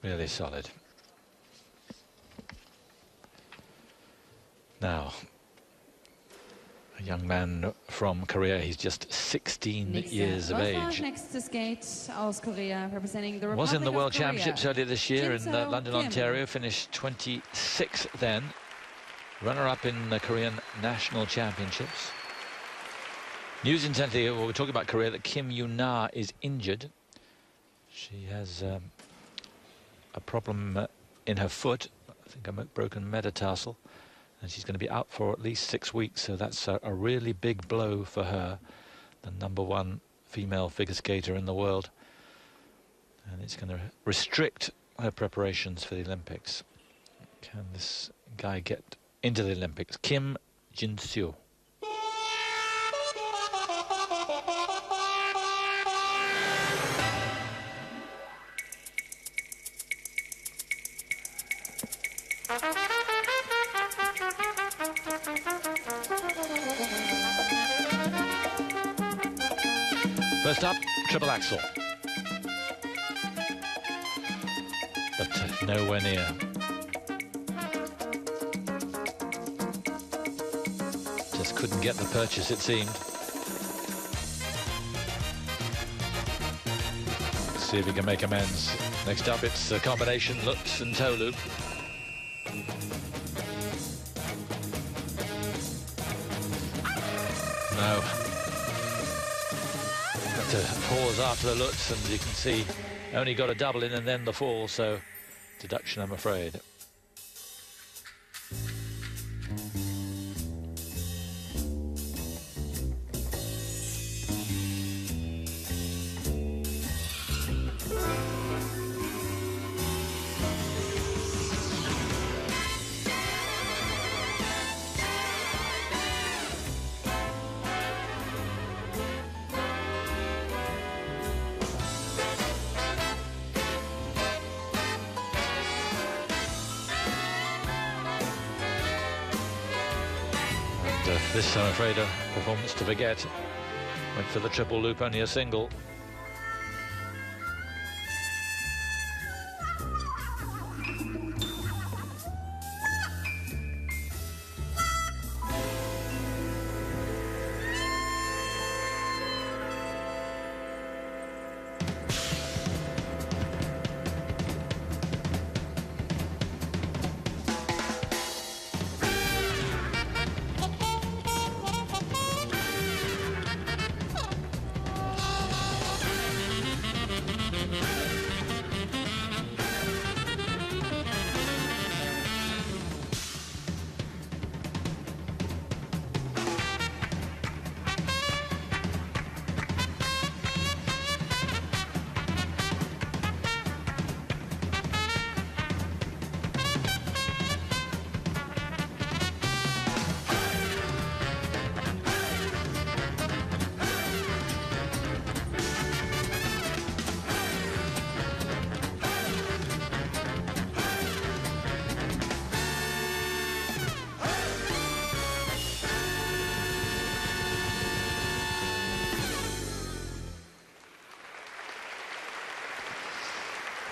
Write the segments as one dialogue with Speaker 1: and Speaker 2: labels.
Speaker 1: Really solid. Now, a young man from Korea, he's just 16 years of age. Was in the World Championships earlier this year in London, Ontario, finished 26th then. Runner-up in the Korean National Championships. News intently, well, we're talking about Korea, that Kim Yoon-na is injured. She has a problem in her foot, I think a broken metatarsal, and she's going to be out for at least 6 weeks, so that's a really big blow for her, the #1 female figure skater in the world. And it's going to restrict her preparations for the Olympics. Can this guy get into the Olympics? Kim Jin Seo. First up, triple axel. But nowhere near. Just couldn't get the purchase, it seemed. Let's see if he can make amends. Next up, it's a combination lutz and toe loop. No. Got to pause after the lutz, and you can see only got a double in and then the fall, so deduction, I'm afraid. This, I'm afraid, a performance to forget. Went for the triple loop, only a single.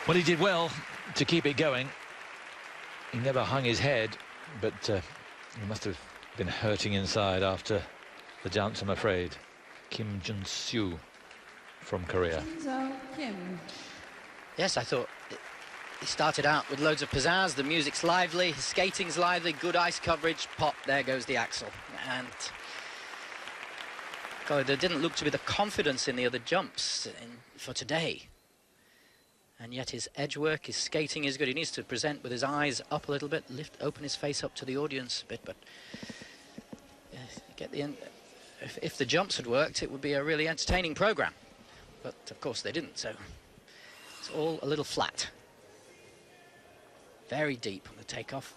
Speaker 1: Well, he did well to keep it going. He never hung his head, but he must have been hurting inside after the dance, I'm afraid. Kim Jin Seo from Korea.
Speaker 2: Kim.
Speaker 3: Yes, I thought he started out with loads of pizzazz. The music's lively, his skating's lively, good ice coverage. Pop, there goes the axle. And God, there didn't look to be the confidence in the other jumps for today. And yet his edge work, his skating is good. He needs to present with his eyes up a little bit, open his face up to the audience a bit. But get the end. If the jumps had worked, it would be a really entertaining program. But of course they didn't, so it's all a little flat. Very deep on the takeoff.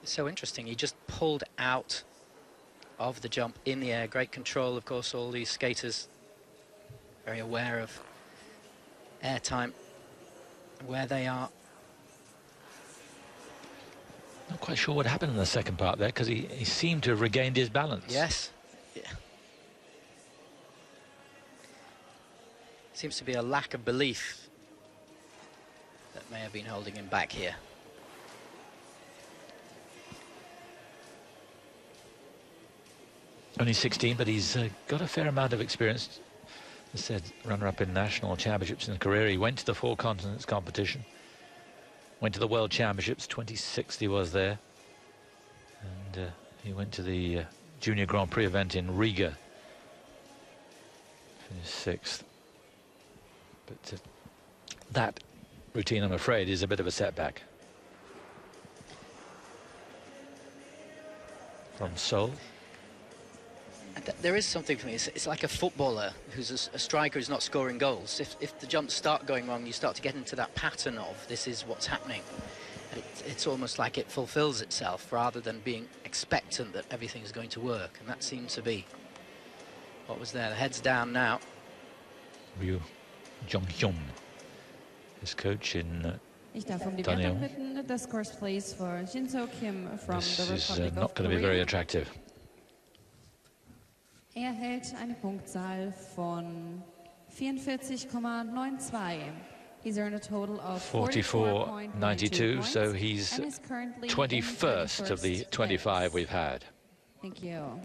Speaker 3: So interesting, he just pulled out of the jump in the air. Great control, of course. All these skaters very aware of air time, where they are.
Speaker 1: Not quite sure what happened in the second part there, because he seemed to have regained his balance.
Speaker 3: Yes. Yeah. Seems to be a lack of belief that may have been holding him back here.
Speaker 1: Only 16, but he's got a fair amount of experience. As I said, runner-up in national championships in his career. He went to the Four Continents competition. Went to the World Championships, 26th he was there. And he went to the Junior Grand Prix event in Riga. Finished 6th. But that routine, I'm afraid, is a bit of a setback. From Seoul.
Speaker 3: There is something for me. It's like a footballer who's a striker who's not scoring goals. If the jumps start going wrong, you start to get into that pattern of this is what's happening. It's almost like it fulfills itself rather than being expectant that everything is going to work. And that seems to be what was there. The head's down now.
Speaker 1: Ryu Jong-hyun, his coach in
Speaker 2: Ich darf die Wertung bitten. The scores please for Jin Seo Kim from the
Speaker 1: This
Speaker 2: Republic
Speaker 1: is
Speaker 2: of
Speaker 1: not going to be very
Speaker 2: Korea.
Speaker 1: attractive.
Speaker 2: Hält eine Punktzahl von 44,92. He's earned a total of
Speaker 1: 44.92, so he's
Speaker 2: and is currently
Speaker 1: 21st of the 25 we've had.
Speaker 2: Thank you.